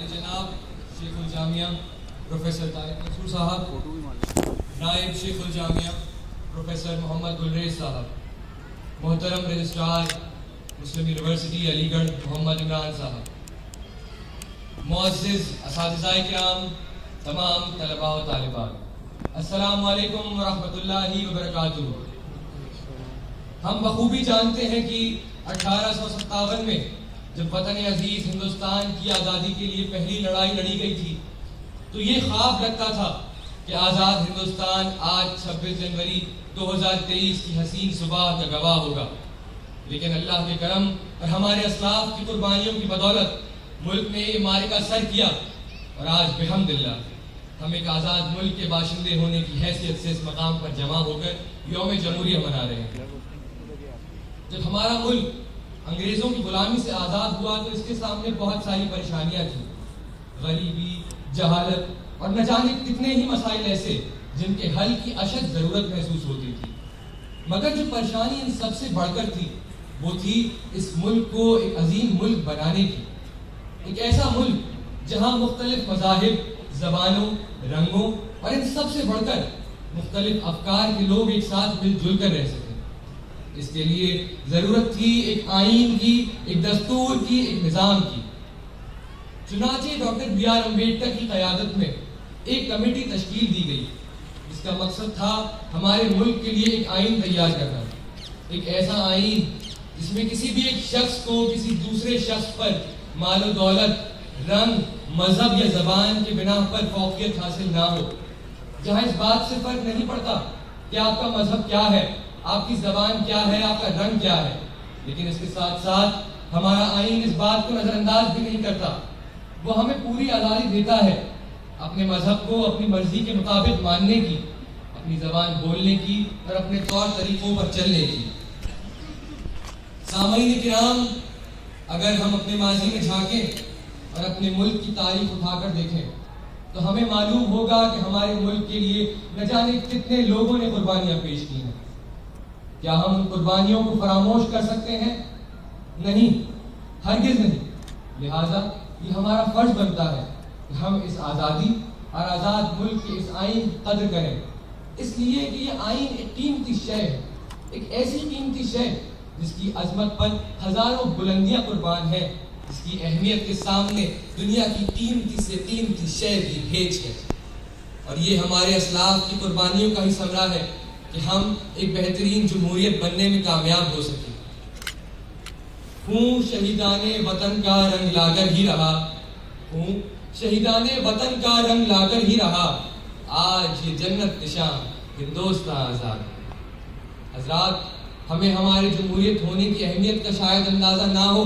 आली जनाब शेख उल जामिया प्रोफेसर तारिक मंसूर साहब, नायब शेख उल जामिया प्रोफेसर मोहम्मद गुलरेज साहब, मोहतरम रजिस्ट्रार मुस्लिम यूनिवर्सिटी अलीगढ़ मोहम्मद इमरान साहब, मुअज़्ज़िज़ असातिज़ाए किराम, तमाम तलबा व तालिबात, अस्सलामु अलैकुम व रहमतुल्लाहि व बरकातुहू। हम बखूबी जानते हैं कि 1857 में जब वतन अजीज हिंदुस्तान की आज़ादी के लिए पहली लड़ाई लड़ी गई थी तो ये ख्वाब लगता था कि आज़ाद हिंदुस्तान आज 26 जनवरी 2023 की हसीन सुबह का गवाह होगा। लेकिन अल्लाह के करम और हमारे असलाफ की कुर्बानियों की बदौलत मुल्क ने ये मारिका सर किया और आज बिहम्दिल्लाह हम एक आज़ाद मुल्क के बाशिंदे होने की हैसियत से इस मकाम पर जमा होकर यौम जमहूरिया मना रहे हैं। जब हमारा मुल्क अंग्रेज़ों की गुलामी से आज़ाद हुआ तो इसके सामने बहुत सारी परेशानियां थी, गरीबी, जहालत और न जाने कितने ही मसाइल ऐसे जिनके हल की अशद ज़रूरत महसूस होती थी। मगर जो परेशानी इन सबसे बढ़कर थी वो थी इस मुल्क को एक अजीम मुल्क बनाने की, एक ऐसा मुल्क जहाँ मुख्तलिफ मज़ाहिब, ज़बानों, रंगों और इन सबसे बढ़कर मुख्तलिफ अफकार के लोग एक साथ मिलजुल कर रह सकें। इसके लिए ज़रूरत थी एक आइन की, एक दस्तूर की, एक निज़ाम की। चुनाचे डॉक्टर B.R. अम्बेडकर की क़यादत में एक कमेटी तश्कील दी गई जिसका मकसद था हमारे मुल्क के लिए एक आइन तैयार करना, एक ऐसा आइन जिसमें किसी भी एक शख्स को किसी दूसरे शख्स पर मालो दौलत, रंग, मजहब या ज़बान के बिना पर फौकियत हासिल ना हो, जहाँ इस बात से फर्क नहीं पड़ता कि आपका मजहब क्या है, आपकी ज़बान क्या है, आपका रंग क्या है। लेकिन इसके साथ साथ हमारा आइन इस बात को नज़रअंदाज भी नहीं करता, वो हमें पूरी आज़ादी देता है अपने मजहब को अपनी मर्जी के मुताबिक मानने की, अपनी ज़बान बोलने की और अपने तौर तरीकों पर चलने की। सामईन किराम, अगर हम अपने माजी में झांकें और अपने मुल्क की तारीख उठाकर देखें तो हमें मालूम होगा कि हमारे मुल्क के लिए न जाने कितने लोगों ने कुर्बानियाँ पेश की हैं। क्या हम उन कुर्बानियों को फरामोश कर सकते हैं? नहीं, हरगिज़ नहीं। लिहाजा ये हमारा फर्ज बनता है कि हम इस आज़ादी और आज़ाद मुल्क के इस आइन की कद्र करें, इसलिए कि ये आइन एक कीमती शय है, एक ऐसी कीमती शय जिसकी अजमत पर हज़ारों बुलंदियाँ कुर्बान हैं, जिसकी अहमियत के सामने दुनिया की कीमती से कीमती शय भी भेज है। और ये हमारे असलाफ की कुर्बानियों का ही समरा है कि हम एक बेहतरीन जमहूरियत बनने में कामयाब हो सके। खून शहीदाने वतन का रंग लाकर ही रहा, खून शहीदाने वतन का रंग लाकर ही रहा, आज ये जन्नत निशान हिंदुस्तान आज़ाद। हजरात, हमें हमारे जमहूरियत होने की अहमियत का शायद अंदाज़ा ना हो,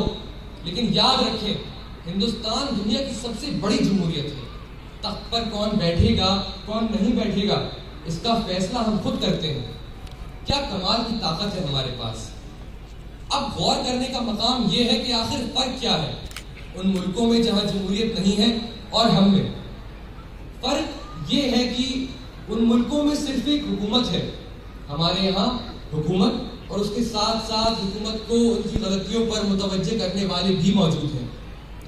लेकिन याद रखें हिंदुस्तान दुनिया की सबसे बड़ी जमहूरियत है। तख्त पर कौन बैठेगा कौन नहीं बैठेगा इसका फैसला हम खुद करते हैं। क्या कमाल की ताकत है हमारे पास। अब गौर करने का मकाम यह है कि आखिर फर्क क्या है उन मुल्कों में जहां जमहूरियत नहीं है और हम में। फर्क ये है कि उन मुल्कों में सिर्फ एक हुकूमत है, हमारे यहाँ हुकूमत और उसके साथ साथ हुकूमत को उनकी गलतियों पर मुतवज्जे करने वाले भी मौजूद हैं।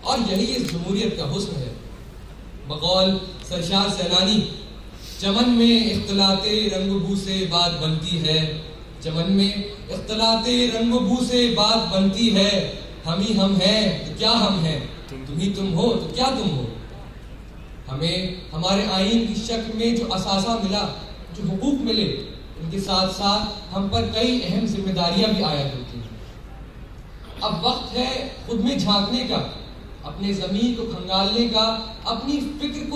और यही इस जमहूरियत का हुस्न है। बकौल सरशार सैलानी, चमन में इख्तलाते रंग बू से बात बनती है, चमन में इख्तलाते रंग बू से बात बनती है, हम ही हम हैं तो क्या हम हैं, तुम ही तुम हो तो क्या तुम हो। हमें हमारे आइन की शक्ल में जो असासा मिला, जो हुकूक मिले, उनके साथ साथ हम पर कई अहम जिम्मेदारियां भी आया करती हैं। अब वक्त है खुद में झांकने का, अपने ज़मीन को खंगालने का, अपनी फिक्र को